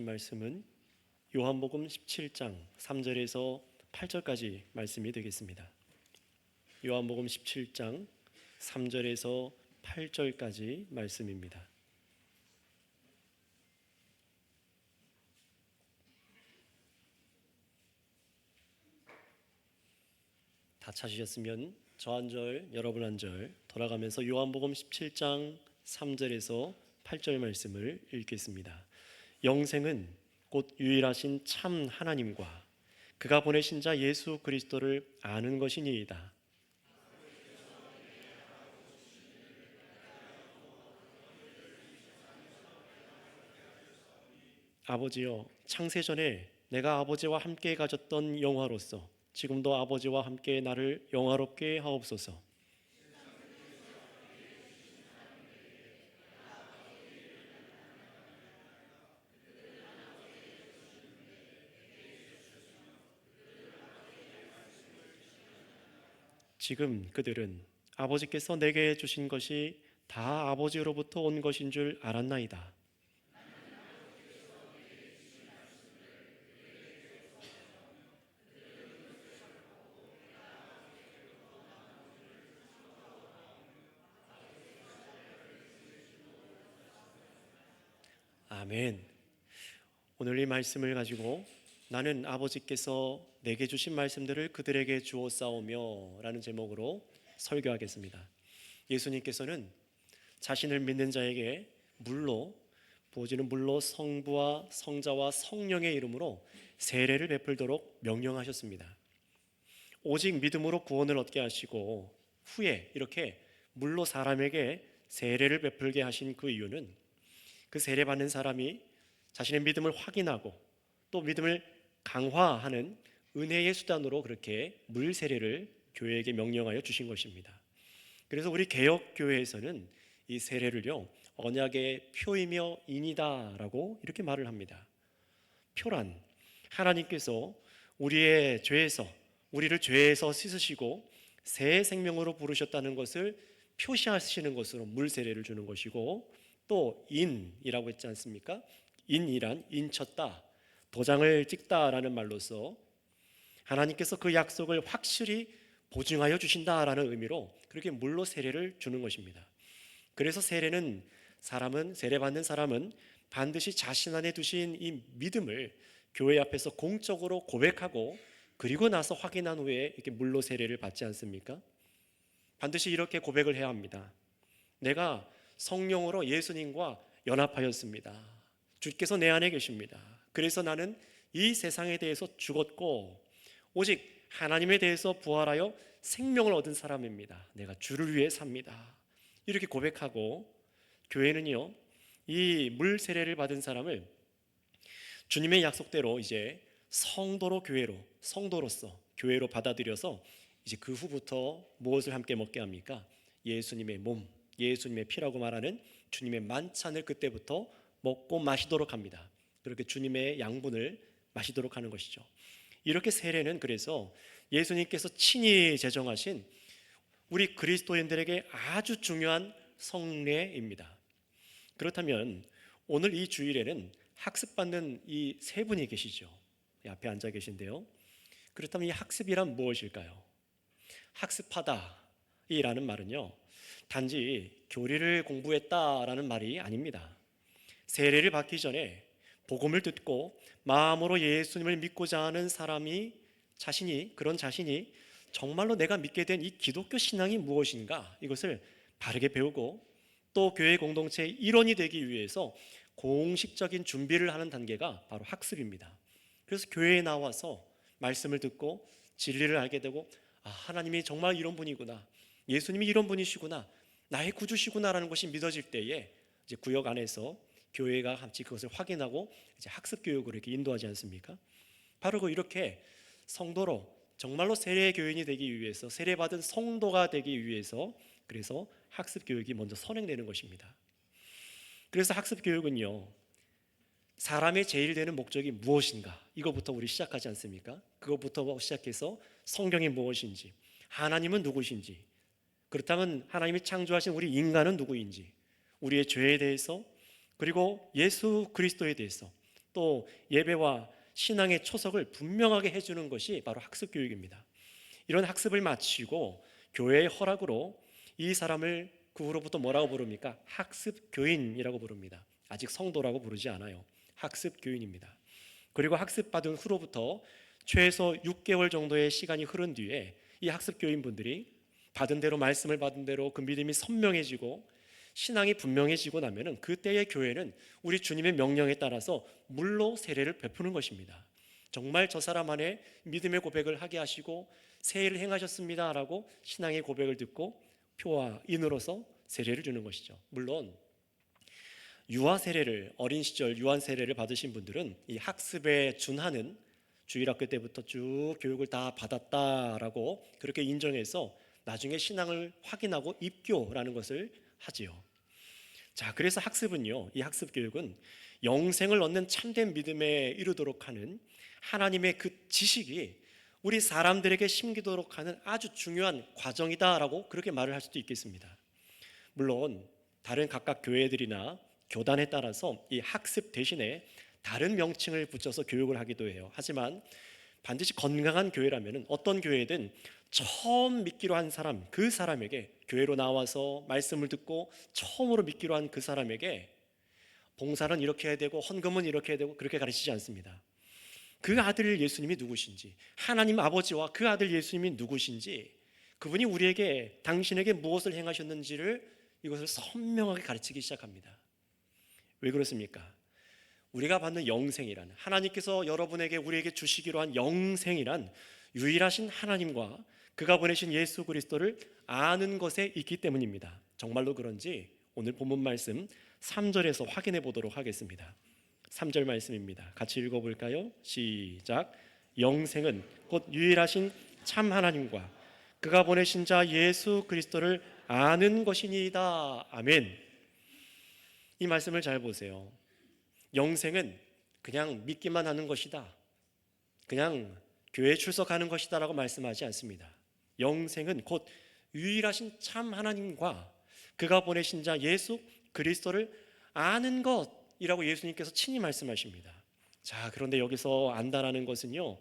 말씀은 요한복음 17장 3절에서 8절까지 말씀이 되겠습니다. 요한복음 17장 3절에서 8절까지 말씀입니다. 다 찾으셨으면 저 한 절, 여러분 한 절 돌아가면서 요한복음 17장 3절에서 8절 말씀을 읽겠습니다. 영생은 곧 유일하신 참 하나님과 그가 보내신 자 예수 그리스도를 아는 것이니이다. 아버지여, 창세전에 내가 아버지와 함께 가졌던 영화로서 지금도 아버지와 함께 나를 영화롭게 하옵소서. 지금 그들은 아버지께서 내게 주신 것이 다 아버지로부터 온 것인 줄 알았나이다. 아멘. 오늘 이 말씀을 가지고 나는 아버지께서 내게 주신 말씀들을 그들에게 주었사오며 라는 제목으로 설교하겠습니다. 예수님께서는 자신을 믿는 자에게 부어지는 물로 성부와 성자와 성령의 이름으로 세례를 베풀도록 명령하셨습니다. 오직 믿음으로 구원을 얻게 하시고 후에 이렇게 물로 사람에게 세례를 베풀게 하신 그 이유는 그 세례 받는 사람이 자신의 믿음을 확인하고 또 믿음을 강화하는 은혜의 수단으로 그렇게 물 세례를 교회에게 명령하여 주신 것입니다. 그래서 우리 개혁교회에서는 이 세례를요, 언약의 표이며 인이다라고 이렇게 말을 합니다. 표란 하나님께서 우리를 죄에서 씻으시고 새 생명으로 부르셨다는 것을 표시하시는 것으로 물 세례를 주는 것이고, 또 인이라고 했지 않습니까? 인이란 인쳤다, 도장을 찍다라는 말로서 하나님께서 그 약속을 확실히 보증하여 주신다라는 의미로 그렇게 물로 세례를 주는 것입니다. 그래서 세례받는 사람은 반드시 자신 안에 두신 이 믿음을 교회 앞에서 공적으로 고백하고 그리고 나서 확인한 후에 이렇게 물로 세례를 받지 않습니까? 반드시 이렇게 고백을 해야 합니다. 내가 성령으로 예수님과 연합하였습니다. 주께서 내 안에 계십니다. 그래서 나는 이 세상에 대해서 죽었고 오직 하나님에 대해서 부활하여 생명을 얻은 사람입니다. 내가 주를 위해 삽니다. 이렇게 고백하고, 교회는요, 이 물 세례를 받은 사람을 주님의 약속대로 이제 성도로서 교회로 받아들여서 이제 그 후부터 무엇을 함께 먹게 합니까? 예수님의 몸, 예수님의 피라고 말하는 주님의 만찬을 그때부터 먹고 마시도록 합니다. 그렇게 주님의 양분을 마시도록 하는 것이죠. 이렇게 세례는 그래서 예수님께서 친히 제정하신 우리 그리스도인들에게 아주 중요한 성례입니다. 그렇다면 오늘 이 주일에는 학습받는 이 세 분이 계시죠. 앞에 앉아 계신데요. 그렇다면 이 학습이란 무엇일까요? 학습하다 이라는 말은요, 단지 교리를 공부했다라는 말이 아닙니다. 세례를 받기 전에 복음을 듣고 마음으로 예수님을 믿고자 하는 자신이 정말로 내가 믿게 된 이 기독교 신앙이 무엇인가, 이것을 바르게 배우고 또 교회 공동체의 일원이 되기 위해서 공식적인 준비를 하는 단계가 바로 학습입니다. 그래서 교회에 나와서 말씀을 듣고 진리를 알게 되고, 하나님이 정말 이런 분이구나, 예수님이 이런 분이시구나, 나의 구주시구나라는 것이 믿어질 때에 이제 구역 안에서 교회가 같이 그것을 확인하고 이제 학습 교육으로 이렇게 인도하지 않습니까? 바로 이렇게 성도로 정말로 세례 교인이 되기 위해서, 세례받은 성도가 되기 위해서 그래서 학습 교육이 먼저 선행되는 것입니다. 그래서 학습 교육은요, 사람의 제일 되는 목적이 무엇인가, 이거부터 우리 시작하지 않습니까? 그것부터 시작해서 성경이 무엇인지, 하나님은 누구신지, 그렇다면 하나님이 창조하신 우리 인간은 누구인지, 우리의 죄에 대해서, 그리고 예수 그리스도에 대해서, 또 예배와 신앙의 초석을 분명하게 해주는 것이 바로 학습 교육입니다. 이런 학습을 마치고 교회의 허락으로 이 사람을 그 후로부터 뭐라고 부릅니까? 학습 교인이라고 부릅니다. 아직 성도라고 부르지 않아요. 학습 교인입니다. 그리고 학습받은 후로부터 최소 6개월 정도의 시간이 흐른 뒤에 이 학습 교인분들이 받은 대로, 말씀을 받은 대로 그 믿음이 선명해지고 신앙이 분명해지고 나면은 그때의 교회는 우리 주님의 명령에 따라서 물로 세례를 베푸는 것입니다. 정말 저 사람 안에 믿음의 고백을 하게 하시고 세례를 행하셨습니다라고 신앙의 고백을 듣고 표와 인으로서 세례를 주는 것이죠. 물론 유아 세례를, 어린 시절 유아 세례를 받으신 분들은 이 학습에 준하는, 주일학교 때부터 쭉 교육을 다 받았다라고 그렇게 인정해서 나중에 신앙을 확인하고 입교라는 것을 하지요. 자, 그래서 학습은요, 이 학습 교육은 영생을 얻는 참된 믿음에 이르도록 하는 하나님의 그 지식이 우리 사람들에게 심기도록 하는 아주 중요한 과정이다라고 그렇게 말을 할 수도 있겠습니다. 물론 다른 각각 교회들이나 교단에 따라서 이 학습 대신에 다른 명칭을 붙여서 교육을 하기도 해요. 하지만 반드시 건강한 교회라면 어떤 교회든 처음 믿기로 한 사람, 그 사람에게, 교회로 나와서 말씀을 듣고 처음으로 믿기로 한 그 사람에게 봉사는 이렇게 해야 되고 헌금은 이렇게 해야 되고 그렇게 가르치지 않습니다. 그 아들 예수님이 누구신지, 하나님 아버지와 그 아들 예수님이 누구신지, 그분이 우리에게, 당신에게 무엇을 행하셨는지를 이것을 선명하게 가르치기 시작합니다. 왜 그렇습니까? 우리가 받는 영생이란, 하나님께서 여러분에게, 우리에게 주시기로 한 영생이란 유일하신 하나님과 그가 보내신 예수 그리스도를 아는 것에 있기 때문입니다. 정말로 그런지 오늘 본문 말씀 3절에서 확인해 보도록 하겠습니다. 3절 말씀입니다. 같이 읽어볼까요? 시작. 영생은 곧 유일하신 참 하나님과 그가 보내신 자 예수 그리스도를 아는 것이니이다. 아멘. 이 말씀을 잘 보세요. 영생은 그냥 믿기만 하는 것이다, 그냥 교회에 출석하는 것이다 라고 말씀하지 않습니다. 영생은 곧 유일하신 참 하나님과 그가 보내신 자 예수 그리스도를 아는 것이라고 예수님께서 친히 말씀하십니다. 자, 그런데 여기서 안다라는 것은요,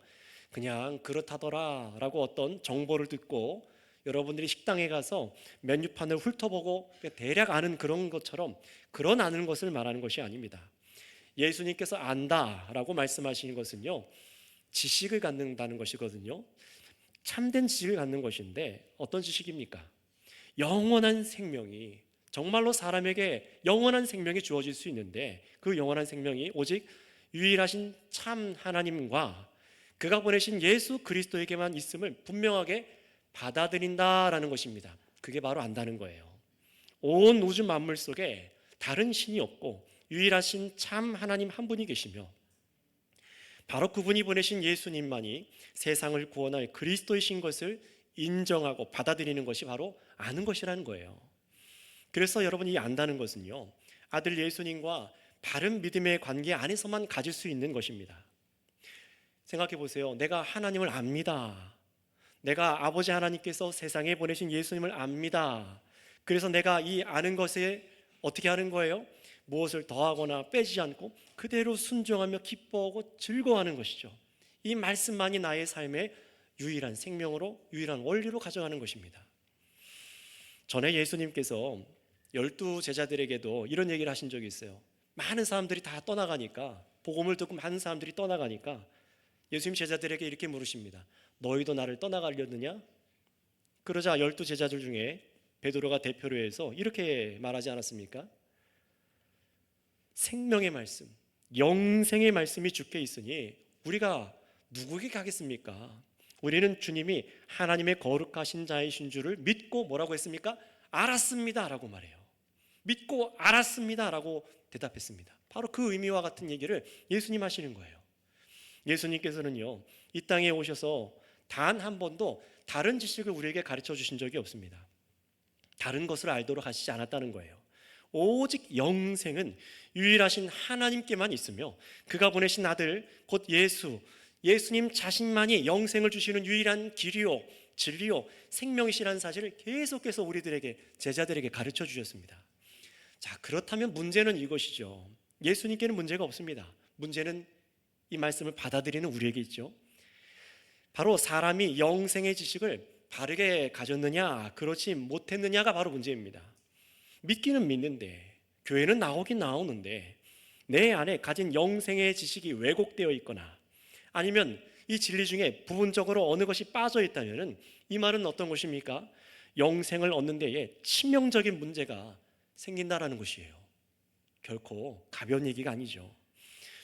그냥 그렇다더라 라고 어떤 정보를 듣고 여러분들이 식당에 가서 메뉴판을 훑어보고 대략 아는 그런 것처럼, 그런 아는 것을 말하는 것이 아닙니다. 예수님께서 안다라고 말씀하시는 것은요, 지식을 갖는다는 것이거든요. 참된 지식을 갖는 것인데 어떤 지식입니까? 영원한 생명이, 정말로 사람에게 영원한 생명이 주어질 수 있는데 그 영원한 생명이 오직 유일하신 참 하나님과 그가 보내신 예수 그리스도에게만 있음을 분명하게 받아들인다라는 것입니다. 그게 바로 안다는 거예요. 온 우주 만물 속에 다른 신이 없고 유일하신 참 하나님 한 분이 계시며 바로 그분이 보내신 예수님만이 세상을 구원할 그리스도이신 것을 인정하고 받아들이는 것이 바로 아는 것이라는 거예요. 그래서 여러분이 안다는 것은요, 아들 예수님과 바른 믿음의 관계 안에서만 가질 수 있는 것입니다. 생각해 보세요. 내가 하나님을 압니다. 내가 아버지 하나님께서 세상에 보내신 예수님을 압니다. 그래서 내가 이 아는 것에 어떻게 하는 거예요? 무엇을 더하거나 빼지 않고 그대로 순종하며 기뻐하고 즐거워하는 것이죠. 이 말씀만이 나의 삶의 유일한 생명으로, 유일한 원리로 가져가는 것입니다. 전에 예수님께서 12 제자들에게도 이런 얘기를 하신 적이 있어요. 많은 사람들이 다 떠나가니까, 복음을 듣고 많은 사람들이 떠나가니까 예수님 제자들에게 이렇게 물으십니다. 너희도 나를 떠나가려느냐? 그러자 12 제자들 중에 베드로가 대표로 해서 이렇게 말하지 않았습니까? 생명의 말씀, 영생의 말씀이 주께 있으니 우리가 누구에게 가겠습니까? 우리는 주님이 하나님의 거룩하신 자이신 줄을 믿고 뭐라고 했습니까? 알았습니다 라고 말해요. 믿고 알았습니다 라고 대답했습니다. 바로 그 의미와 같은 얘기를 예수님 하시는 거예요. 예수님께서는요, 이 땅에 오셔서 단 한 번도 다른 지식을 우리에게 가르쳐 주신 적이 없습니다. 다른 것을 알도록 하시지 않았다는 거예요. 오직 영생은 유일하신 하나님께만 있으며 그가 보내신 아들 곧 예수님 자신만이 영생을 주시는 유일한 길이요 진리요 생명이시라는 사실을 계속해서 우리들에게, 제자들에게 가르쳐 주셨습니다. 자, 그렇다면 문제는 이것이죠. 예수님께는 문제가 없습니다. 문제는 이 말씀을 받아들이는 우리에게 있죠. 바로 사람이 영생의 지식을 바르게 가졌느냐 그렇지 못했느냐가 바로 문제입니다. 믿기는 믿는데, 교회는 나오긴 나오는데 내 안에 가진 영생의 지식이 왜곡되어 있거나 아니면 이 진리 중에 부분적으로 어느 것이 빠져 있다면 이 말은 어떤 것입니까? 영생을 얻는 데에 치명적인 문제가 생긴다라는 것이에요. 결코 가벼운 얘기가 아니죠.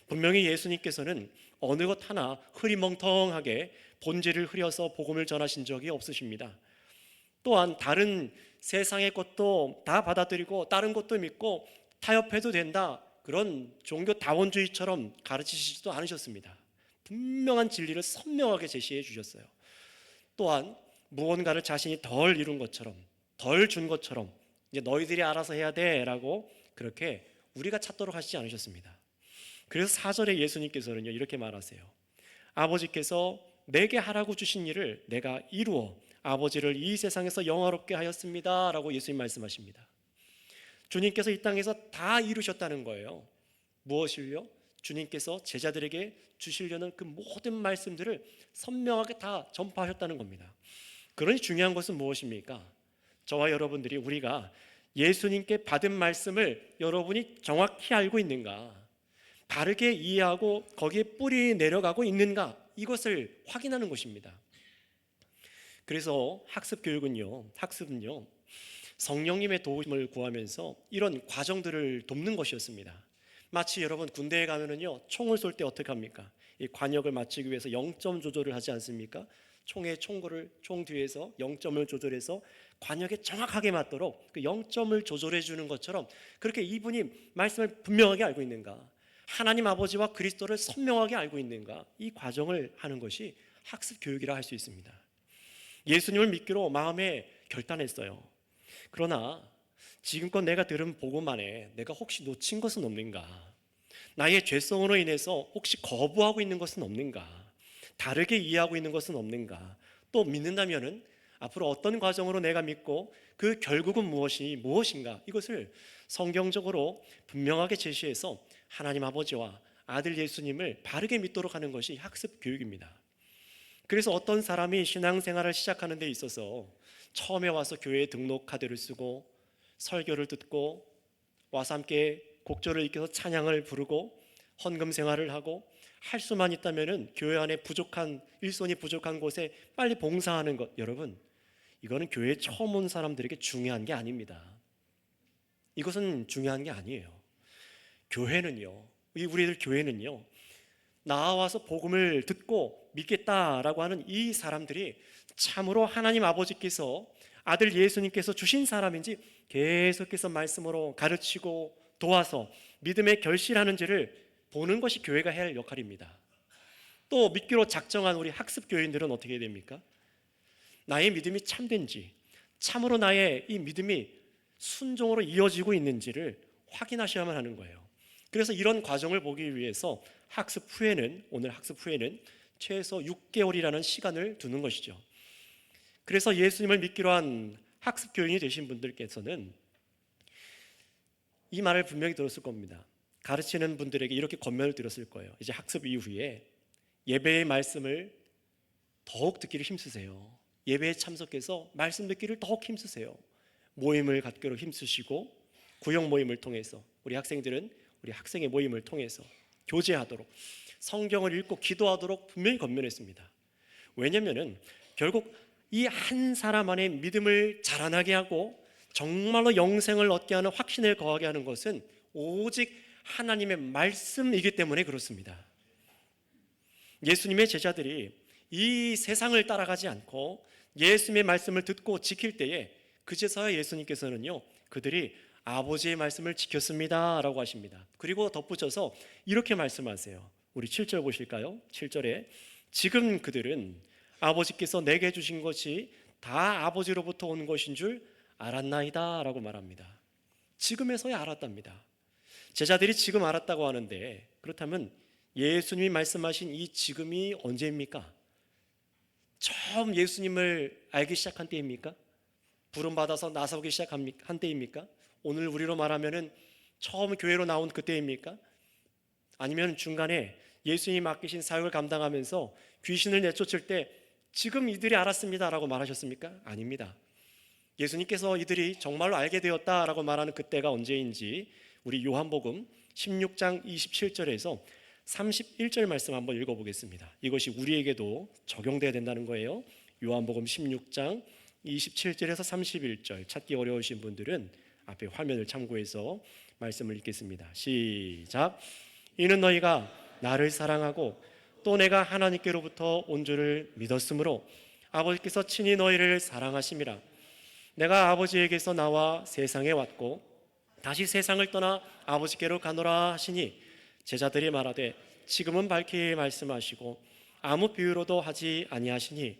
분명히 예수님께서는 어느 것 하나 흐리멍텅하게 본질을 흐려서 복음을 전하신 적이 없으십니다. 또한 다른 세상의 것도 다 받아들이고 다른 것도 믿고 타협해도 된다, 그런 종교 다원주의처럼 가르치시지도 않으셨습니다. 분명한 진리를 선명하게 제시해 주셨어요. 또한 무언가를 자신이 덜 이룬 것처럼, 덜 준 것처럼 이제 너희들이 알아서 해야 돼라고 그렇게 우리가 찾도록 하시지 않으셨습니다. 그래서 4절에 예수님께서는요 이렇게 말하세요. 아버지께서 내게 하라고 주신 일을 내가 이루어 아버지를 이 세상에서 영화롭게 하였습니다 라고 예수님 말씀하십니다. 주님께서 이 땅에서 다 이루셨다는 거예요. 무엇을요? 주님께서 제자들에게 주시려는 그 모든 말씀들을 선명하게 다 전파하셨다는 겁니다. 그러니 중요한 것은 무엇입니까? 저와 여러분들이 우리가 예수님께 받은 말씀을 여러분이 정확히 알고 있는가, 바르게 이해하고 거기에 뿌리 내려가고 있는가, 이것을 확인하는 것입니다. 그래서 학습은요 성령님의 도움을 구하면서 이런 과정들을 돕는 것이었습니다. 마치 여러분 군대에 가면은요 총을 쏠 때 어떻게 합니까? 이 관역을 맞추기 위해서 0점 조절을 하지 않습니까? 총의 총구를 총 뒤에서 0점을 조절해서 관역에 정확하게 맞도록 그 0점을 조절해 주는 것처럼 그렇게 이분이 말씀을 분명하게 알고 있는가, 하나님 아버지와 그리스도를 선명하게 알고 있는가, 이 과정을 하는 것이 학습 교육이라 할 수 있습니다. 예수님을 믿기로 마음에 결단했어요. 그러나 지금껏 내가 들은 복음 안에 내가 혹시 놓친 것은 없는가, 나의 죄성으로 인해서 혹시 거부하고 있는 것은 없는가, 다르게 이해하고 있는 것은 없는가, 또 믿는다면은 앞으로 어떤 과정으로 내가 믿고 그 결국은 무엇인가, 이것을 성경적으로 분명하게 제시해서 하나님 아버지와 아들 예수님을 바르게 믿도록 하는 것이 학습 교육입니다. 그래서 어떤 사람이 신앙생활을 시작하는 데 있어서 처음에 와서 교회에 등록 카드를 쓰고 설교를 듣고 와서 함께 곡절을 익혀서 찬양을 부르고 헌금 생활을 하고 할 수만 있다면은 교회 안에 일손이 부족한 곳에 빨리 봉사하는 것, 여러분 이거는 교회에 처음 온 사람들에게 중요한 게 아닙니다. 이것은 중요한 게 아니에요. 우리들 교회는요 나와서 복음을 듣고 믿겠다라고 하는 이 사람들이 참으로 하나님 아버지께서 아들 예수님께서 주신 사람인지 계속해서 말씀으로 가르치고 도와서 믿음에 결실하는지를 보는 것이 교회가 해야 할 역할입니다. 또 믿기로 작정한 우리 학습 교인들은 어떻게 해야 됩니까? 나의 믿음이 참된지, 참으로 나의 이 믿음이 순종으로 이어지고 있는지를 확인하셔야만 하는 거예요. 그래서 이런 과정을 보기 위해서 오늘 학습 후에는 최소 6개월이라는 시간을 두는 것이죠. 그래서 예수님을 믿기로 한 학습 교인이 되신 분들께서는 이 말을 분명히 들었을 겁니다. 가르치는 분들에게 이렇게 권면을 드렸을 거예요. 이제 학습 이후에 예배의 말씀을 더욱 듣기를 힘쓰세요. 예배에 참석해서 말씀 듣기를 더욱 힘쓰세요. 모임을 갖기로 힘쓰시고 구역 모임을 통해서 우리 학생들은 우리 학생의 모임을 통해서 교제하도록, 성경을 읽고 기도하도록 분명히 권면했습니다. 왜냐하면 결국 이 한 사람 안에 믿음을 자라나게 하고 정말로 영생을 얻게 하는 확신을 거하게 하는 것은 오직 하나님의 말씀이기 때문에 그렇습니다. 예수님의 제자들이 이 세상을 따라가지 않고 예수님의 말씀을 듣고 지킬 때에 그제서야 예수님께서는요 그들이 아버지의 말씀을 지켰습니다 라고 하십니다. 그리고 덧붙여서 이렇게 말씀하세요. 우리 7절 보실까요? 7절에 지금 그들은 아버지께서 내게 주신 것이 다 아버지로부터 온 것인 줄 알았나이다 라고 말합니다. 지금에서야 알았답니다. 제자들이 지금 알았다고 하는데, 그렇다면 예수님이 말씀하신 이 지금이 언제입니까? 처음 예수님을 알기 시작한 때입니까? 부름받아서 나서기 시작한 때입니까? 오늘 우리로 말하면은 처음 교회로 나온 그때입니까? 아니면 중간에 예수님이 맡기신 사역을 감당하면서 귀신을 내쫓을 때 지금 이들이 알았습니다라고 말하셨습니까? 아닙니다. 예수님께서 이들이 정말로 알게 되었다라고 말하는 그때가 언제인지 우리 요한복음 16장 27절에서 31절 말씀 한번 읽어보겠습니다. 이것이 우리에게도 적용돼야 된다는 거예요. 요한복음 16장 27절에서 31절 찾기 어려우신 분들은 앞에 화면을 참고해서 말씀을 읽겠습니다. 시작. 이는 너희가 나를 사랑하고 또 내가 하나님께로부터 온 줄을 믿었으므로 아버지께서 친히 너희를 사랑하심이라. 내가 아버지에게서 나와 세상에 왔고 다시 세상을 떠나 아버지께로 가노라 하시니 제자들이 말하되 지금은 밝히 말씀하시고 아무 비유로도 하지 아니하시니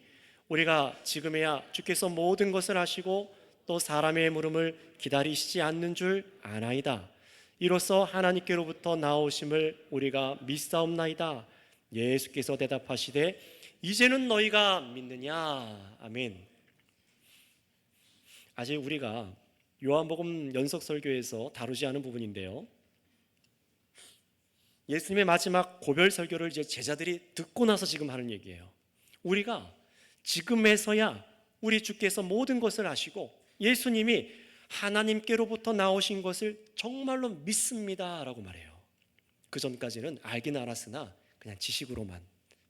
우리가 지금에야 주께서 모든 것을 아시고 또 사람의 물음을 기다리시지 않는 줄 아나이다. 이로써 하나님께로부터 나오심을 우리가 믿사옵나이다. 예수께서 대답하시되 이제는 너희가 믿느냐. 아멘. 아직 우리가 요한복음 연속설교에서 다루지 않은 부분인데요, 예수님의 마지막 고별 설교를 이제 제자들이 듣고 나서 지금 하는 얘기예요. 우리가 지금에서야 우리 주께서 모든 것을 아시고 예수님이 하나님께로부터 나오신 것을 정말로 믿습니다라고 말해요. 그 전까지는 알긴 알았으나 그냥 지식으로만,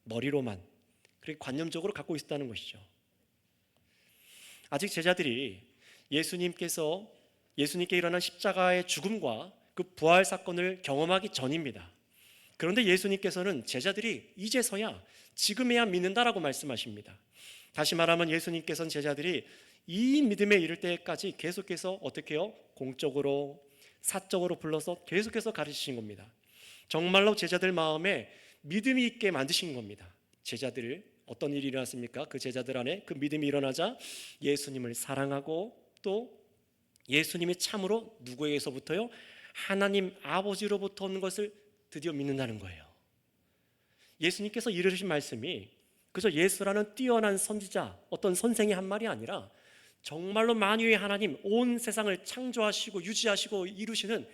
머리로만, 그렇게 관념적으로 갖고 있었다는 것이죠. 아직 제자들이 예수님께 일어난 십자가의 죽음과 그 부활 사건을 경험하기 전입니다. 그런데 예수님께서는 제자들이 이제서야 지금에야 믿는다라고 말씀하십니다. 다시 말하면 예수님께서는 제자들이 이 믿음에 이를 때까지 계속해서 어떻게 해요? 공적으로, 사적으로 불러서 계속해서 가르치신 겁니다. 정말로 제자들 마음에 믿음이 있게 만드신 겁니다. 제자들 어떤 일이 일어났습니까? 그 제자들 안에 그 믿음이 일어나자 예수님을 사랑하고 또 예수님이 참으로 누구에게서부터요? 하나님 아버지로부터 온 것을 드디어 믿는다는 거예요. 예수님께서 이르신 말씀이 그저 예수라는 뛰어난 선지자, 어떤 선생이 한 말이 아니라 정말로 만유의 하나님, 온 세상을 창조하시고 유지하시고 이루시는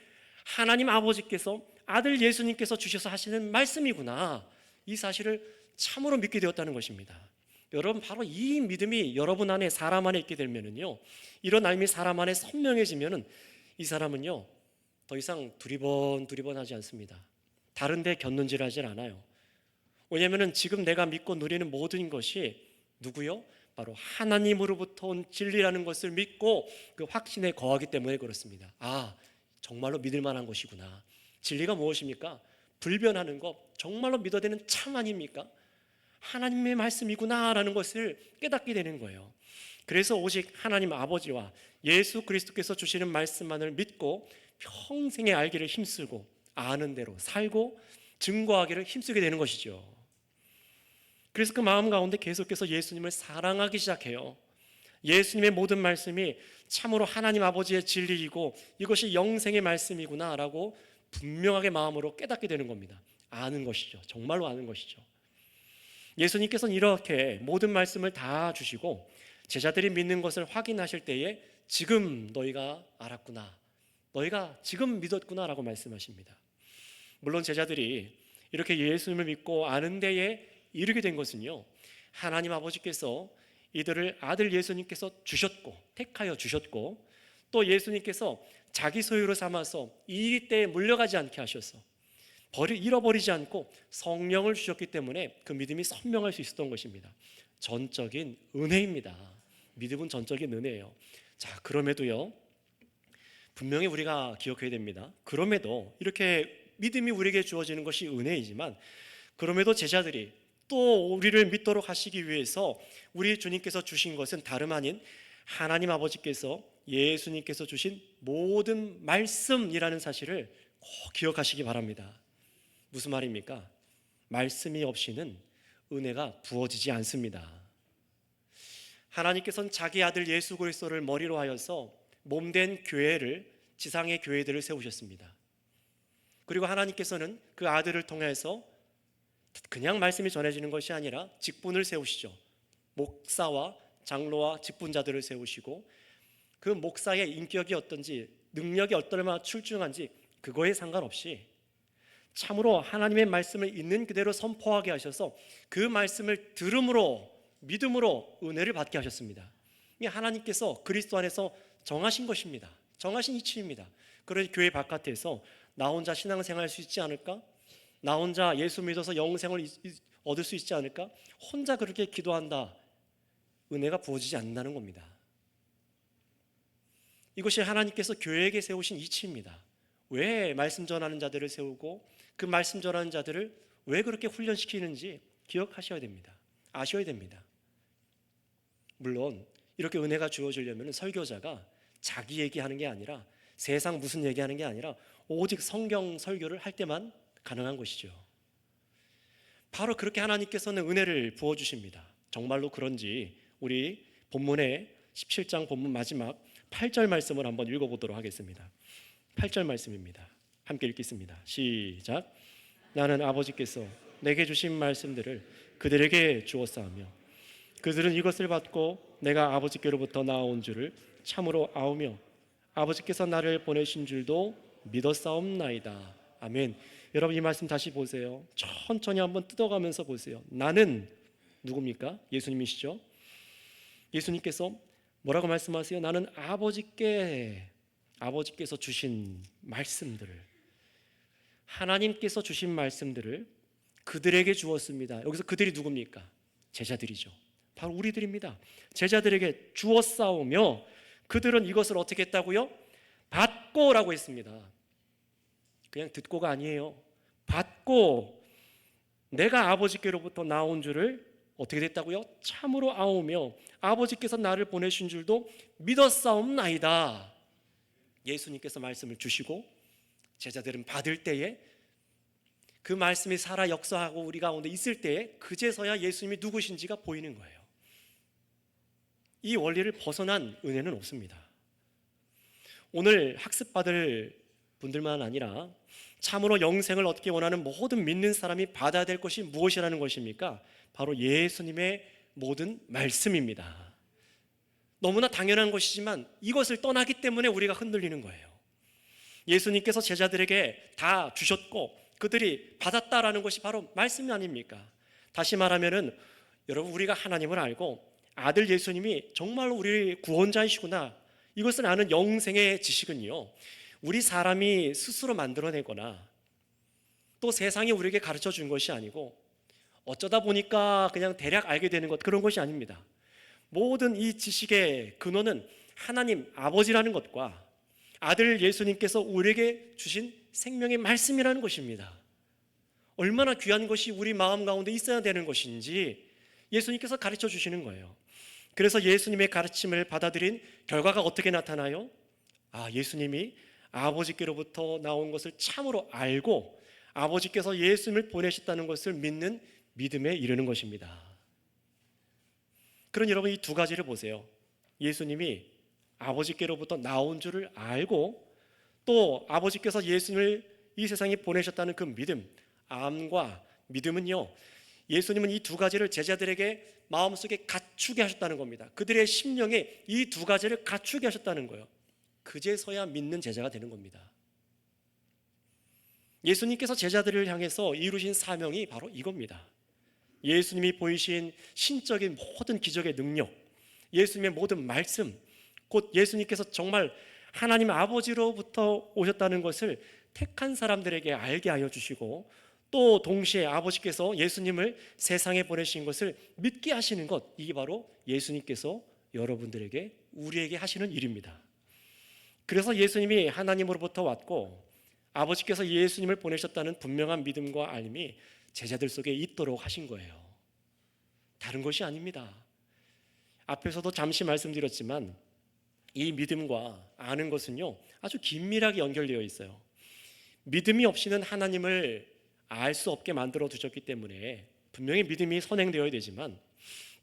하나님 아버지께서 아들 예수님께서 주셔서 하시는 말씀이구나, 이 사실을 참으로 믿게 되었다는 것입니다. 여러분, 바로 이 믿음이 여러분 안에, 사람 안에 있게 되면은요, 이런 삶이 사람 안에 선명해지면은 이 사람은요 더 이상 두리번 하지 않습니다. 다른 데 곁눈질하지 않아요. 왜냐하면 지금 내가 믿고 누리는 모든 것이 누구요? 바로 하나님으로부터 온 진리라는 것을 믿고 그 확신에 거하기 때문에 그렇습니다. 아, 정말로 믿을 만한 것이구나. 진리가 무엇입니까? 불변하는 것, 정말로 믿어야 되는 참 아닙니까? 하나님의 말씀이구나라는 것을 깨닫게 되는 거예요. 그래서 오직 하나님 아버지와 예수 그리스도께서 주시는 말씀만을 믿고 평생에 알기를 힘쓰고 아는 대로 살고 증거하기를 힘쓰게 되는 것이죠. 그래서 그 마음 가운데 계속해서 예수님을 사랑하기 시작해요. 예수님의 모든 말씀이 참으로 하나님 아버지의 진리이고 이것이 영생의 말씀이구나라고 분명하게 마음으로 깨닫게 되는 겁니다. 아는 것이죠. 정말로 아는 것이죠. 예수님께서는 이렇게 모든 말씀을 다 주시고 제자들이 믿는 것을 확인하실 때에 지금 너희가 알았구나, 너희가 지금 믿었구나라고 말씀하십니다. 물론 제자들이 이렇게 예수님을 믿고 아는 데에 이르게 된 것은요, 하나님 아버지께서 이들을 아들 예수님께서 주셨고 택하여 주셨고 또 예수님께서 자기 소유로 삼아서 이 때에 물려가지 않게 하셔서 잃어버리지 않고 성령을 주셨기 때문에 그 믿음이 선명할 수 있었던 것입니다. 전적인 은혜입니다. 믿음은 전적인 은혜예요. 자, 그럼에도요, 분명히 우리가 기억해야 됩니다. 그럼에도 이렇게 믿음이 우리에게 주어지는 것이 은혜이지만 그럼에도 제자들이 또 우리를 믿도록 하시기 위해서 우리 주님께서 주신 것은 다름 아닌 하나님 아버지께서 예수님께서 주신 모든 말씀이라는 사실을 꼭 기억하시기 바랍니다. 무슨 말입니까? 말씀이 없이는 은혜가 부어지지 않습니다. 하나님께서는 자기 아들 예수 그리스도를 머리로 하여서 몸된 교회를, 지상의 교회들을 세우셨습니다. 그리고 하나님께서는 그 아들을 통해서 그냥 말씀이 전해지는 것이 아니라 직분을 세우시죠. 목사와 장로와 직분자들을 세우시고 그 목사의 인격이 어떤지, 능력이 얼마나 출중한지 그거에 상관없이 참으로 하나님의 말씀을 있는 그대로 선포하게 하셔서 그 말씀을 들음으로 믿음으로 은혜를 받게 하셨습니다. 이 하나님께서 그리스도 안에서 정하신 것입니다. 정하신 이치입니다. 그러니 교회 바깥에서 나 혼자 신앙생활 할 수 있지 않을까? 나 혼자 예수 믿어서 영생을 얻을 수 있지 않을까? 혼자 그렇게 기도한다. 은혜가 부어지지 않는다는 겁니다. 이것이 하나님께서 교회에게 세우신 이치입니다. 왜 말씀 전하는 자들을 세우고 그 말씀 전하는 자들을 왜 그렇게 훈련시키는지 기억하셔야 됩니다. 아셔야 됩니다. 물론 이렇게 은혜가 주어지려면 설교자가 자기 얘기하는 게 아니라 세상 무슨 얘기하는 게 아니라 오직 성경 설교를 할 때만 가능한 것이죠. 바로 그렇게 하나님께서는 은혜를 부어주십니다. 정말로 그런지 우리 본문의 17장 본문 마지막 8절 말씀을 한번 읽어보도록 하겠습니다. 8절 말씀입니다. 함께 읽겠습니다. 시작. 나는 아버지께서 내게 주신 말씀들을 그들에게 주었사오며 그들은 이것을 받고 내가 아버지께로부터 나온 줄을 참으로 아오며 아버지께서 나를 보내신 줄도 믿었사옵나이다. 아멘. 여러분 이 말씀 다시 보세요. 천천히 한번 뜯어가면서 보세요. 나는 누굽니까? 예수님이시죠. 예수님께서 뭐라고 말씀하세요? 나는 아버지께서 주신 말씀들을, 하나님께서 주신 말씀들을 그들에게 주었습니다. 여기서 그들이 누굽니까? 제자들이죠. 바로 우리들입니다. 제자들에게 주었사오며 그들은 이것을 어떻게 했다고요? 받고라고 했습니다. 그냥 듣고가 아니에요. 받고 내가 아버지께로부터 나온 줄을 어떻게 됐다고요? 참으로 아오며 아버지께서 나를 보내신 줄도 믿었사옵나이다. 예수님께서 말씀을 주시고 제자들은 받을 때에 그 말씀이 살아 역사하고 우리 가운데 있을 때에 그제서야 예수님이 누구신지가 보이는 거예요. 이 원리를 벗어난 은혜는 없습니다. 오늘 학습받을 분들만 아니라 참으로 영생을 얻기 원하는 모든 믿는 사람이 받아야 될 것이 무엇이라는 것입니까? 바로 예수님의 모든 말씀입니다. 너무나 당연한 것이지만 이것을 떠나기 때문에 우리가 흔들리는 거예요. 예수님께서 제자들에게 다 주셨고 그들이 받았다라는 것이 바로 말씀이 아닙니까? 다시 말하면은 여러분 우리가 하나님을 알고 아들 예수님이 정말로 우리 구원자이시구나 이것을 아는 영생의 지식은요 우리 사람이 스스로 만들어내거나 또 세상이 우리에게 가르쳐 준 것이 아니고 어쩌다 보니까 그냥 대략 알게 되는 것 그런 것이 아닙니다. 모든 이 지식의 근원은 하나님 아버지라는 것과 아들 예수님께서 우리에게 주신 생명의 말씀이라는 것입니다. 얼마나 귀한 것이 우리 마음 가운데 있어야 되는 것인지 예수님께서 가르쳐 주시는 거예요. 그래서 예수님의 가르침을 받아들인 결과가 어떻게 나타나요? 예수님이 아버지께로부터 나온 것을 참으로 알고 아버지께서 예수님을 보내셨다는 것을 믿는 믿음에 이르는 것입니다. 그런 여러분 이 두 가지를 보세요. 예수님이 아버지께로부터 나온 줄을 알고 또 아버지께서 예수님을 이 세상에 보내셨다는 그 믿음, 암과 믿음은요 예수님은 이 두 가지를 제자들에게 마음속에 갖추게 하셨다는 겁니다. 그들의 심령에 이 두 가지를 갖추게 하셨다는 거예요. 그제서야 믿는 제자가 되는 겁니다. 예수님께서 제자들을 향해서 이루신 사명이 바로 이겁니다. 예수님이 보이신 신적인 모든 기적의 능력, 예수님의 모든 말씀, 곧 예수님께서 정말 하나님 아버지로부터 오셨다는 것을 택한 사람들에게 알게 하여 주시고 또 동시에 아버지께서 예수님을 세상에 보내신 것을 믿게 하시는 것, 이게 바로 예수님께서 여러분들에게 우리에게 하시는 일입니다. 그래서 예수님이 하나님으로부터 왔고 아버지께서 예수님을 보내셨다는 분명한 믿음과 알림이 제자들 속에 있도록 하신 거예요. 다른 것이 아닙니다. 앞에서도 잠시 말씀드렸지만 이 믿음과 아는 것은요 아주 긴밀하게 연결되어 있어요. 믿음이 없이는 하나님을 알 수 없게 만들어 두셨기 때문에 분명히 믿음이 선행되어야 되지만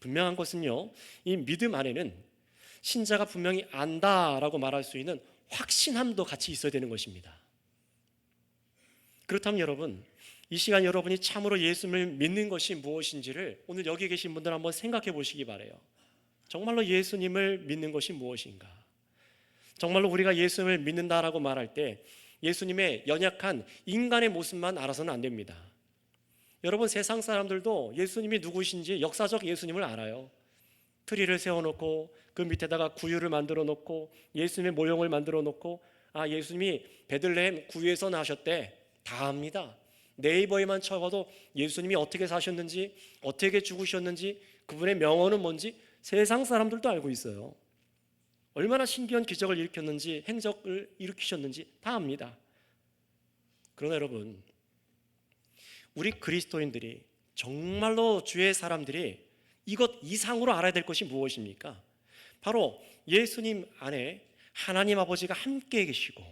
분명한 것은요 이 믿음 안에는 신자가 분명히 안다라고 말할 수 있는 확신함도 같이 있어야 되는 것입니다. 그렇다면 여러분 이 시간 여러분이 참으로 예수님을 믿는 것이 무엇인지를 오늘 여기 계신 분들 한번 생각해 보시기 바라요. 정말로 예수님을 믿는 것이 무엇인가? 정말로 우리가 예수님을 믿는다라고 말할 때 예수님의 연약한 인간의 모습만 알아서는 안 됩니다. 여러분, 세상 사람들도 예수님이 누구신지 역사적 예수님을 알아요. 트리를 세워놓고 그 밑에다가 구유를 만들어 놓고 예수님의 모형을 만들어 놓고 예수님이 베들레헴 구유에서 나셨대, 다 압니다. 네이버에만 쳐봐도 예수님이 어떻게 사셨는지, 어떻게 죽으셨는지, 그분의 명언은 뭔지 세상 사람들도 알고 있어요. 얼마나 신기한 기적을 일으켰는지, 행적을 일으키셨는지 다 압니다. 그러나 여러분, 우리 그리스도인들이, 정말로 주의 사람들이 이것 이상으로 알아야 될 것이 무엇입니까? 바로 예수님 안에 하나님 아버지가 함께 계시고,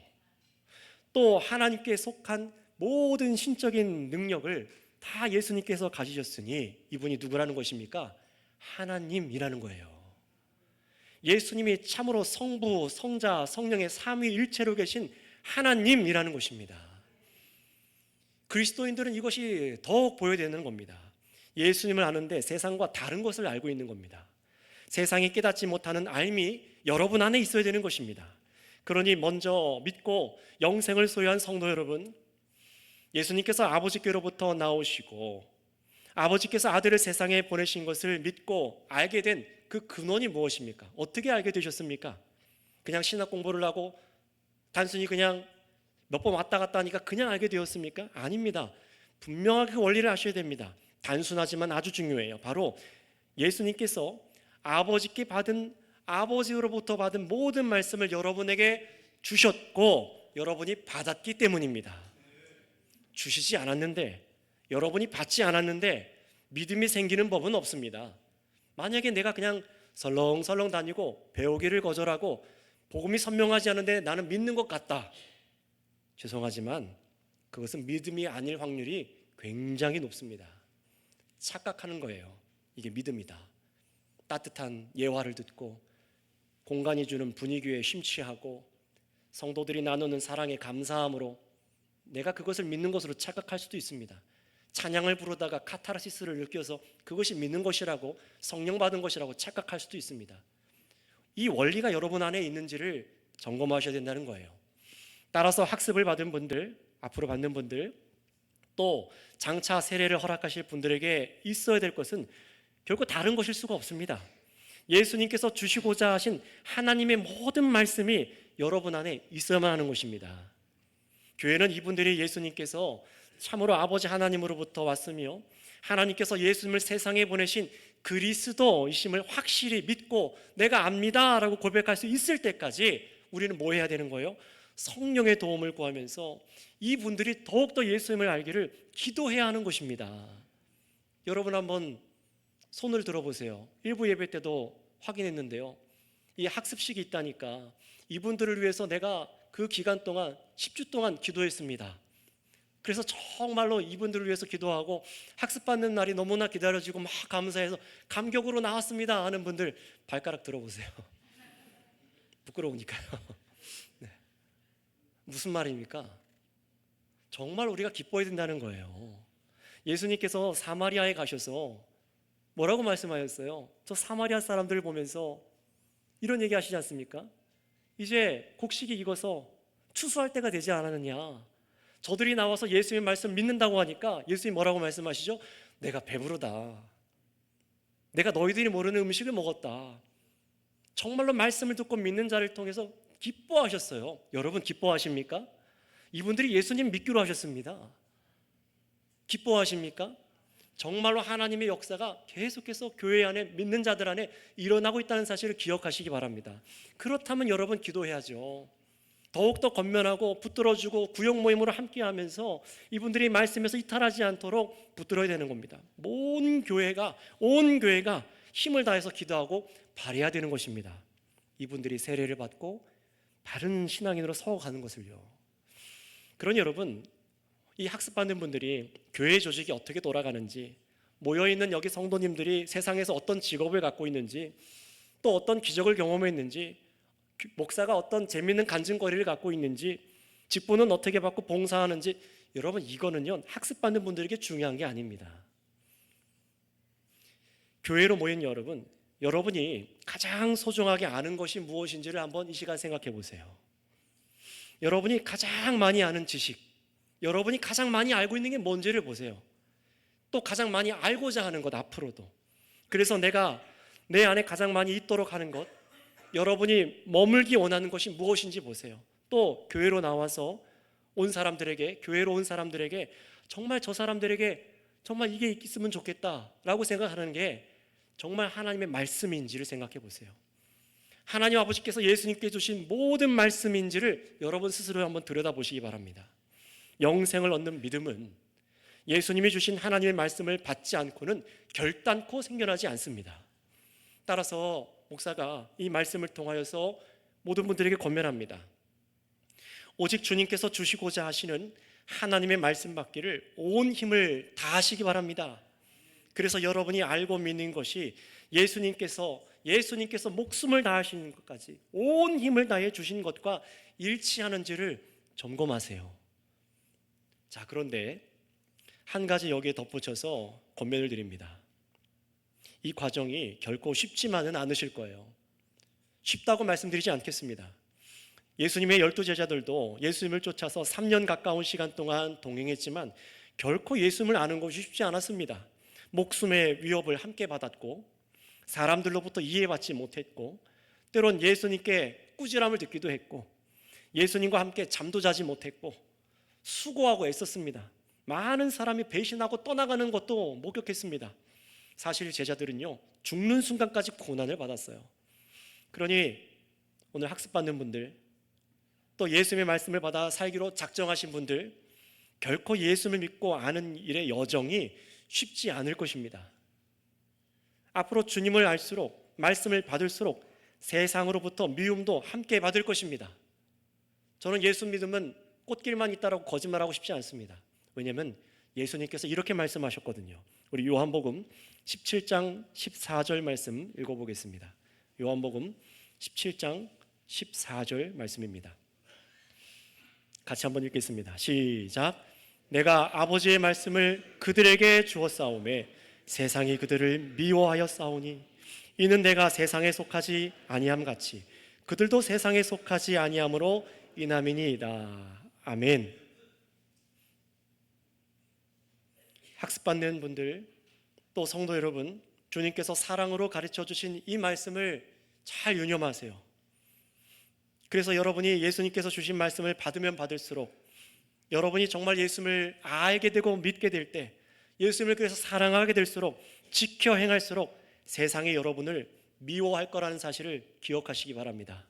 또 하나님께 속한 모든 신적인 능력을 다 예수님께서 가지셨으니 이분이 누구라는 것입니까? 하나님이라는 거예요. 예수님이 참으로 성부, 성자, 성령의 삼위일체로 계신 하나님이라는 것입니다. 그리스도인들은 이것이 더욱 보여야 되는 겁니다. 예수님을 아는데 세상과 다른 것을 알고 있는 겁니다. 세상이 깨닫지 못하는 알미 여러분 안에 있어야 되는 것입니다. 그러니 먼저 믿고 영생을 소유한 성도 여러분, 예수님께서 아버지께로부터 나오시고 아버지께서 아들을 세상에 보내신 것을 믿고 알게 된 그 근원이 무엇입니까? 어떻게 알게 되셨습니까? 그냥 신학 공부를 하고 단순히 그냥 몇 번 왔다 갔다 하니까 그냥 알게 되었습니까? 아닙니다. 분명하게 그 원리를 아셔야 됩니다. 단순하지만 아주 중요해요. 바로 예수님께서 아버지로부터 받은 모든 말씀을 여러분에게 주셨고 여러분이 받았기 때문입니다. 주시지 않았는데, 여러분이 받지 않았는데 믿음이 생기는 법은 없습니다. 만약에 내가 그냥 설렁설렁 다니고 배우기를 거절하고 복음이 선명하지 않은데 나는 믿는 것 같다, 죄송하지만 그것은 믿음이 아닐 확률이 굉장히 높습니다. 착각하는 거예요. 이게 믿음이다. 따뜻한 예화를 듣고 공간이 주는 분위기에 심취하고 성도들이 나누는 사랑의 감사함으로 내가 그것을 믿는 것으로 착각할 수도 있습니다. 찬양을 부르다가 카타르시스를 느껴서 그것이 믿는 것이라고, 성령 받은 것이라고 착각할 수도 있습니다. 이 원리가 여러분 안에 있는지를 점검하셔야 된다는 거예요. 따라서 학습을 받은 분들, 앞으로 받는 분들, 또 장차 세례를 허락하실 분들에게 있어야 될 것은 결코 다른 것일 수가 없습니다. 예수님께서 주시고자 하신 하나님의 모든 말씀이 여러분 안에 있어야만 하는 것입니다. 교회는 이분들이 예수님께서 참으로 아버지 하나님으로부터 왔으며 하나님께서 예수님을 세상에 보내신 그리스도이심을 확실히 믿고 내가 압니다 라고 고백할 수 있을 때까지 우리는 뭐 해야 되는 거예요? 성령의 도움을 구하면서 이분들이 더욱더 예수님을 알기를 기도해야 하는 것입니다. 여러분 한번 손을 들어보세요. 일부 예배 때도 확인했는데요, 이 학습식이 있다니까 이분들을 위해서 내가 그 기간 동안 10주 동안 기도했습니다. 그래서 정말로 이분들을 위해서 기도하고 학습받는 날이 너무나 기다려지고 막 감사해서 감격으로 나왔습니다 하는 분들 발가락 들어보세요. 부끄러우니까요. 네. 무슨 말입니까? 정말 우리가 기뻐해야 된다는 거예요. 예수님께서 사마리아에 가셔서 뭐라고 말씀하셨어요? 저 사마리아 사람들을 보면서 이런 얘기 하시지 않습니까? 이제 곡식이 익어서 추수할 때가 되지 않았느냐. 저들이 나와서 예수님의 말씀 믿는다고 하니까 예수님 뭐라고 말씀하시죠? 내가 배부르다. 내가 너희들이 모르는 음식을 먹었다. 정말로 말씀을 듣고 믿는 자를 통해서 기뻐하셨어요. 여러분 기뻐하십니까? 이분들이 예수님 믿기로 하셨습니다. 기뻐하십니까? 정말로 하나님의 역사가 계속해서 교회 안에 믿는 자들 안에 일어나고 있다는 사실을 기억하시기 바랍니다. 그렇다면 여러분 기도해야죠. 더욱더 건면하고 붙들어주고 구역 모임으로 함께하면서 이분들이 말씀에서 이탈하지 않도록 붙들어야 되는 겁니다. 온 교회가 힘을 다해서 기도하고 발해야 되는 것입니다. 이분들이 세례를 받고 바른 신앙인으로 서가는 것을요. 그러니 여러분, 이 학습받는 분들이 교회 조직이 어떻게 돌아가는지, 모여있는 여기 성도님들이 세상에서 어떤 직업을 갖고 있는지, 또 어떤 기적을 경험했는지, 목사가 어떤 재미있는 간증거리를 갖고 있는지, 직분은 어떻게 받고 봉사하는지, 여러분 이거는요 학습받는 분들에게 중요한 게 아닙니다. 교회로 모인 여러분, 여러분이 가장 소중하게 아는 것이 무엇인지를 한번 이 시간 생각해 보세요. 여러분이 가장 많이 아는 지식, 여러분이 가장 많이 알고 있는 게 뭔지를 보세요. 또 가장 많이 알고자 하는 것, 앞으로도. 그래서 내가 내 안에 가장 많이 있도록 하는 것, 여러분이 머물기 원하는 것이 무엇인지 보세요. 또 교회로 나와서 온 사람들에게, 교회로 온 사람들에게 정말 저 사람들에게 정말 이게 있으면 좋겠다라고 생각하는 게 정말 하나님의 말씀인지를 생각해 보세요. 하나님 아버지께서 예수님께 주신 모든 말씀인지를 여러분 스스로 한번 들여다보시기 바랍니다. 영생을 얻는 믿음은 예수님이 주신 하나님의 말씀을 받지 않고는 결단코 생겨나지 않습니다. 따라서 목사가 이 말씀을 통하여서 모든 분들에게 권면합니다. 오직 주님께서 주시고자 하시는 하나님의 말씀 받기를 온 힘을 다하시기 바랍니다. 그래서 여러분이 알고 믿는 것이 예수님께서 목숨을 다하시는 것까지 온 힘을 다해 주신 것과 일치하는지를 점검하세요. 자, 그런데 한 가지 여기에 덧붙여서 권면을 드립니다. 이 과정이 결코 쉽지만은 않으실 거예요. 쉽다고 말씀드리지 않겠습니다. 예수님의 12제자들도 예수님을 쫓아서 3년 가까운 시간 동안 동행했지만 결코 예수님을 아는 것이 쉽지 않았습니다. 목숨의 위협을 함께 받았고 사람들로부터 이해받지 못했고 때론 예수님께 꾸지람을 듣기도 했고 예수님과 함께 잠도 자지 못했고 수고하고 애썼습니다. 많은 사람이 배신하고 떠나가는 것도 목격했습니다. 사실 제자들은요, 죽는 순간까지 고난을 받았어요. 그러니 오늘 학습받는 분들, 또 예수님의 말씀을 받아 살기로 작정하신 분들, 결코 예수님을 믿고 아는 일의 여정이 쉽지 않을 것입니다. 앞으로 주님을 알수록, 말씀을 받을수록 세상으로부터 미움도 함께 받을 것입니다. 저는 예수 믿음은 꽃길만 있다라고 거짓말하고 싶지 않습니다. 왜냐하면 예수님께서 이렇게 말씀하셨거든요. 우리 요한복음 17장 14절 말씀 읽어보겠습니다. 요한복음 17장 14절 말씀입니다. 같이 한번 읽겠습니다. 시작. 내가 아버지의 말씀을 그들에게 주었사오매 세상이 그들을 미워하였사오니 이는 내가 세상에 속하지 아니함 같이 그들도 세상에 속하지 아니함으로 인함이니이다. 아멘. 학습받는 분들, 또 성도 여러분, 주님께서 사랑으로 가르쳐 주신 이 말씀을 잘 유념하세요. 그래서 여러분이 예수님께서 주신 말씀을 받으면 받을수록 여러분이 정말 예수님을 알게 되고 믿게 될 때, 예수님을 그래서 사랑하게 될수록, 지켜 행할수록 세상이 여러분을 미워할 거라는 사실을 기억하시기 바랍니다.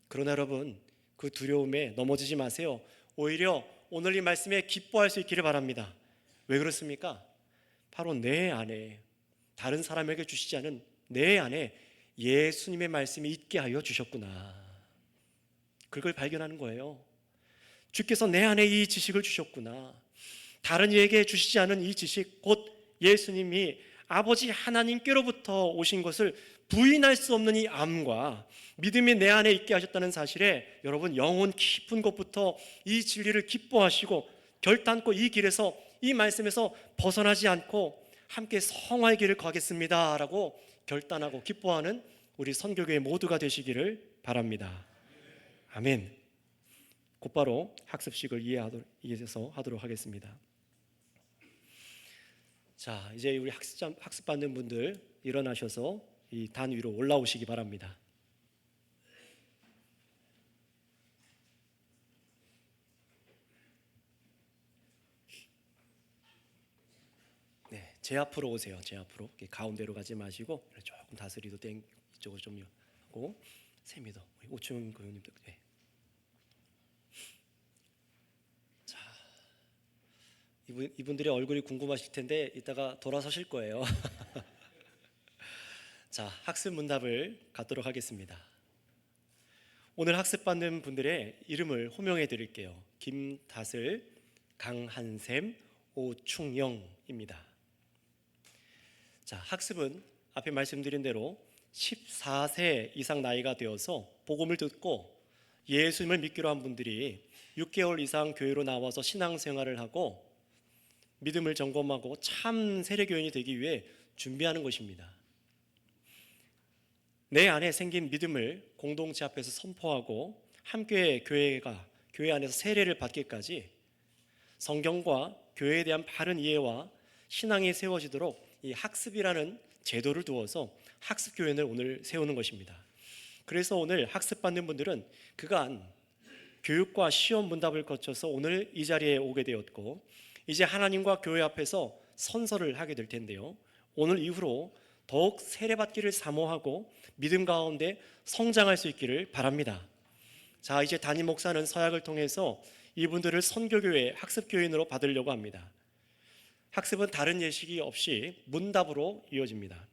그러나 여러분, 그 두려움에 넘어지지 마세요. 오히려 오늘 이 말씀에 기뻐할 수 있기를 바랍니다. 왜 그렇습니까? 바로 내 안에, 다른 사람에게 주시지 않은 내 안에 예수님의 말씀이 있게 하여 주셨구나. 그걸 발견하는 거예요. 주께서 내 안에 이 지식을 주셨구나. 다른 이에게 주시지 않은 이 지식, 곧 예수님이 아버지 하나님께로부터 오신 것을 부인할 수 없는 이 암과 믿음이 내 안에 있게 하셨다는 사실에 여러분 영혼 깊은 곳부터 이 진리를 기뻐하시고 결단코 이 길에서, 이 말씀에서 벗어나지 않고 함께 성화의 길을 가겠습니다 라고 결단하고 기뻐하는 우리 선교교회 모두가 되시기를 바랍니다. 아멘. 곧바로 학습식을 이어서 하도록 하겠습니다. 자, 이제 우리 학습받는 분들 일어나셔서 이 단 위로 올라오시기 바랍니다. 네, 제 앞으로 오세요. 제 앞으로. 가운데로 가지 마시고 조금 다스리도 이쪽으로 좀 하고 세미도 오충 교우님도. 네. 자, 이분들의 얼굴이 궁금하실 텐데 이따가 돌아서실 거예요. 자, 학습 문답을 갖도록 하겠습니다. 오늘 학습받는 분들의 이름을 호명해 드릴게요. 김다슬, 강한샘, 오충영입니다. 자, 학습은 앞에 말씀드린 대로 14세 이상 나이가 되어서 복음을 듣고 예수님을 믿기로 한 분들이 6개월 이상 교회로 나와서 신앙생활을 하고 믿음을 점검하고 참 세례교인이 되기 위해 준비하는 것입니다. 내 안에 생긴 믿음을 공동체 앞에서 선포하고 함께 교회 안에서 세례를 받기까지 성경과 교회에 대한 바른 이해와 신앙이 세워지도록 이 학습이라는 제도를 두어서 학습교연을 오늘 세우는 것입니다. 그래서 오늘 학습받는 분들은 그간 교육과 시험 문답을 거쳐서 오늘 이 자리에 오게 되었고, 이제 하나님과 교회 앞에서 선서를 하게 될 텐데요, 오늘 이후로 더욱 세례받기를 사모하고 믿음 가운데 성장할 수 있기를 바랍니다. 자, 이제 담임 목사는 서약을 통해서 이분들을 선교교회 학습교인으로 받으려고 합니다. 학습은 다른 예식이 없이 문답으로 이어집니다.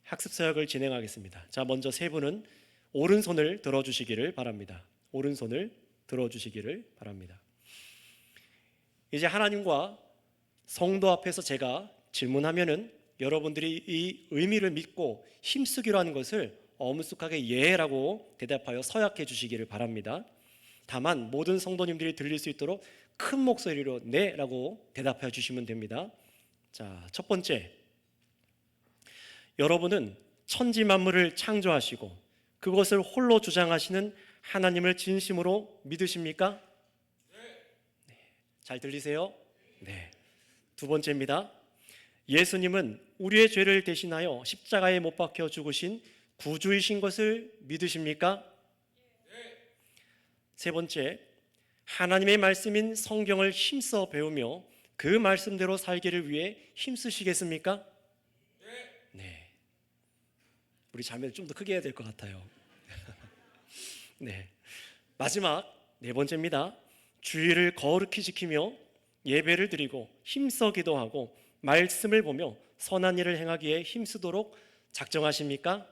학습 서약을 진행하겠습니다. 자, 먼저 세 분은 오른손을 들어주시기를 바랍니다. 오른손을 들어주시기를 바랍니다. 이제 하나님과 성도 앞에서 제가 질문하면은 여러분들이 이 의미를 믿고 힘쓰기로 하는 것을 엄숙하게 예라고 대답하여 서약해 주시기를 바랍니다. 다만 모든 성도님들이 들릴 수 있도록 큰 목소리로 네라고 대답해 주시면 됩니다. 자, 첫 번째, 여러분은 천지 만물을 창조하시고 그것을 홀로 주장하시는 하나님을 진심으로 믿으십니까? 네. 잘 들리세요? 네. 두 번째입니다. 예수님은 우리의 죄를 대신하여 십자가에 못 박혀 죽으신 구주이신 것을 믿으십니까? 세 번째, 하나님의 말씀인 성경을 힘써 배우며 그 말씀대로 살기를 위해 힘쓰시겠습니까? 네. 우리 자매를 좀 더 크게 해야 될 것 같아요. 네. 마지막 네 번째입니다. 주의를 거룩히 지키며 예배를 드리고 힘써 기도하고 말씀을 보며 선한 일을 행하기에 힘쓰도록 작정하십니까?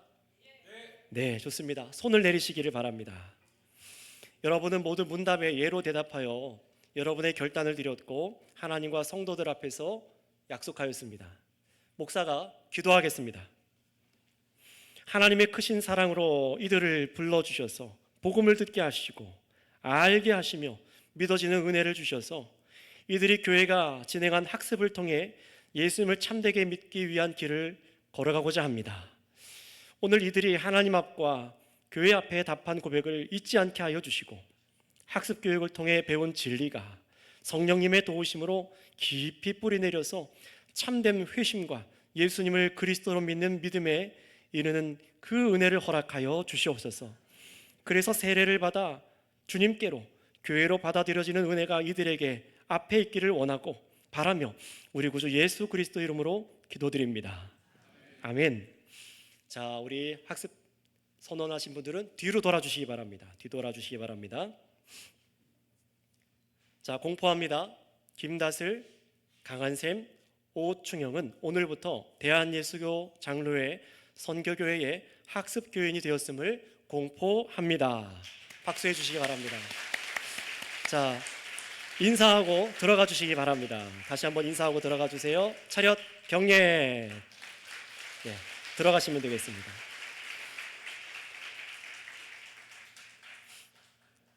네, 좋습니다. 손을 내리시기를 바랍니다. 여러분은 모두 문답에 예로 대답하여 여러분의 결단을 드렸고 하나님과 성도들 앞에서 약속하였습니다. 목사가 기도하겠습니다. 하나님의 크신 사랑으로 이들을 불러주셔서 복음을 듣게 하시고 알게 하시며 믿어지는 은혜를 주셔서 이들이 교회가 진행한 학습을 통해 예수님을 참되게 믿기 위한 길을 걸어가고자 합니다. 오늘 이들이 하나님 앞과 교회 앞에 답한 고백을 잊지 않게 하여 주시고 학습 교육을 통해 배운 진리가 성령님의 도우심으로 깊이 뿌리내려서 참된 회심과 예수님을 그리스도로 믿는 믿음에 이르는 그 은혜를 허락하여 주시옵소서. 그래서 세례를 받아 주님께로 교회로 받아들여지는 은혜가 이들에게 앞에 있기를 원하고 바라며 우리 구주 예수 그리스도 이름으로 기도드립니다. 아멘. 자, 우리 학습 선언하신 분들은 뒤로 돌아주시기 바랍니다. 뒤돌아주시기 바랍니다. 자, 공포합니다. 김다슬, 강한샘, 오충영은 오늘부터 대한예수교 장로회 선교교회의 학습교인이 되었음을 공포합니다. 박수해 주시기 바랍니다. 자, 인사하고 들어가 주시기 바랍니다. 다시 한번 인사하고 들어가 주세요. 차렷 경례. 네, 들어가시면 되겠습니다.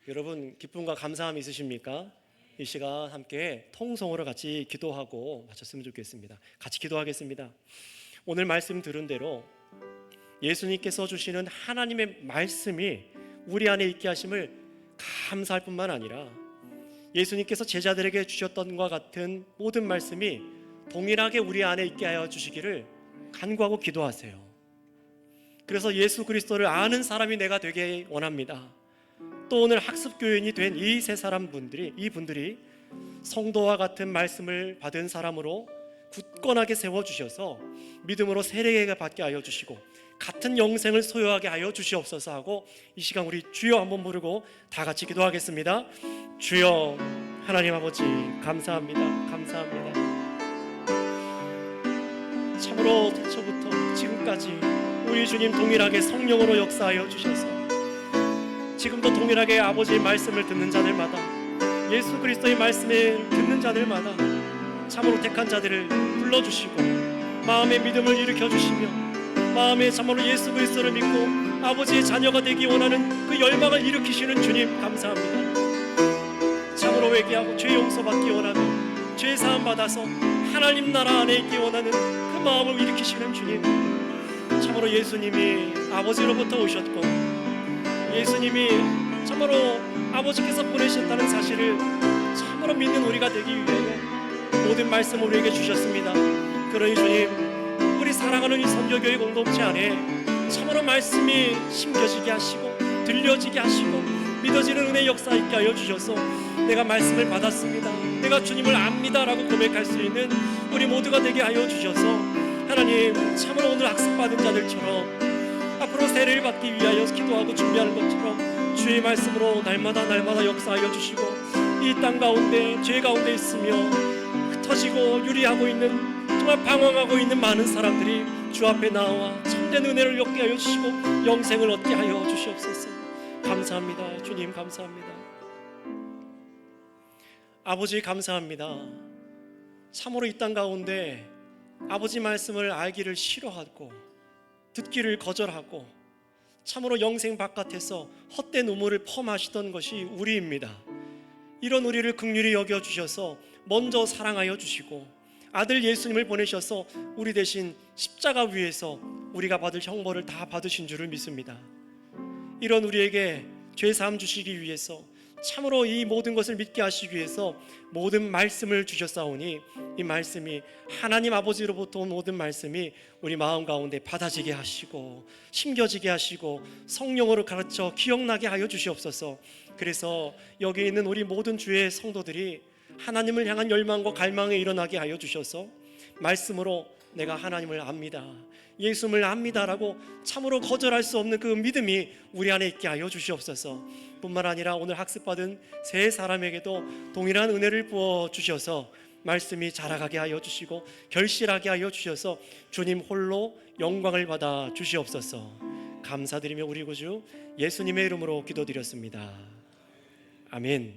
여러분 기쁨과 감사함이 있으십니까? 이 시간 함께 통성으로 같이 기도하고 마쳤으면 좋겠습니다. 같이 기도하겠습니다. 오늘 말씀 들은 대로 예수님께서 주시는 하나님의 말씀이 우리 안에 있게 하심을 감사할 뿐만 아니라 예수님께서 제자들에게 주셨던 것과 같은 모든 말씀이 동일하게 우리 안에 있게 하여 주시기를 간구하고 기도하세요. 그래서 예수 그리스도를 아는 사람이 내가 되게 원합니다. 또 오늘 학습교인이 된 이 세 사람 분들이 이분들이 성도와 같은 말씀을 받은 사람으로 굳건하게 세워주셔서 믿음으로 세례가 받게 하여 주시고 같은 영생을 소유하게 하여 주시옵소서 하고 이 시간 우리 주여 한번 부르고 다 같이 기도하겠습니다. 주여 하나님 아버지 감사합니다. 감사합니다. 참으로 태초부터 지금까지 우리 주님 동일하게 성령으로 역사하여 주셔서 지금도 동일하게 아버지의 말씀을 듣는 자들마다 예수 그리스도의 말씀을 듣는 자들마다 참으로 택한 자들을 불러주시고 마음의 믿음을 일으켜주시며 마음에 참으로 예수 그리스도를 믿고 아버지의 자녀가 되기 원하는 그 열망을 일으키시는 주님 감사합니다. 참으로 회개하고 죄 용서받기 원하며 죄 사함 받아서 하나님 나라 안에 있기 원하는 그 마음을 일으키시는 주님, 참으로 예수님이 아버지로부터 오셨고 예수님이 참으로 아버지께서 보내셨다는 사실을 참으로 믿는 우리가 되기 위해 모든 말씀을 우리에게 주셨습니다. 그러니 주님, 우리 사랑하는 이 선교교회 공동체 안에 참으로 말씀이 심겨지게 하시고 들려지게 하시고 믿어지는 은혜 역사 있게 하여 주셔서 내가 말씀을 받았습니다, 내가 주님을 압니다라고 고백할 수 있는 우리 모두가 되게 하여 주셔서 하나님, 참으로 오늘 학습받은 자들처럼 앞으로 세례를 받기 위하여 기도하고 준비하는 것처럼 주의 말씀으로 날마다 역사하여 주시고 이 땅 가운데 죄 가운데 있으며 흩어지고 유리하고 있는, 정말 방황하고 있는 많은 사람들이 주 앞에 나와 참된 은혜를 얻게 하여 주시고 영생을 얻게 하여 주시옵소서. 감사합니다. 주님 감사합니다. 아버지 감사합니다. 참으로 이 땅 가운데 아버지 말씀을 알기를 싫어하고 듣기를 거절하고 참으로 영생 바깥에서 헛된 우물을 퍼마시던 것이 우리입니다. 이런 우리를 긍휼히 여겨주셔서 먼저 사랑하여 주시고 아들 예수님을 보내셔서 우리 대신 십자가 위에서 우리가 받을 형벌을 다 받으신 줄을 믿습니다. 이런 우리에게 죄사함 주시기 위해서, 참으로 이 모든 것을 믿게 하시기 위해서 모든 말씀을 주셨사오니 이 말씀이 하나님 아버지로부터 온 모든 말씀이 우리 마음 가운데 받아지게 하시고 심겨지게 하시고 성령으로 가르쳐 기억나게 하여 주시옵소서. 그래서 여기 있는 우리 모든 주의 성도들이 하나님을 향한 열망과 갈망에 일어나게 하여 주셔서 말씀으로 내가 하나님을 압니다, 예수님을 압니다라고 참으로 거절할 수 없는 그 믿음이 우리 안에 있게 하여 주시옵소서. 뿐만 아니라 오늘 학습받은 세 사람에게도 동일한 은혜를 부어 주셔서 말씀이 자라가게 하여 주시고 결실하게 하여 주셔서 주님 홀로 영광을 받아 주시옵소서. 감사드리며 우리 구주 예수님의 이름으로 기도드렸습니다. 아멘.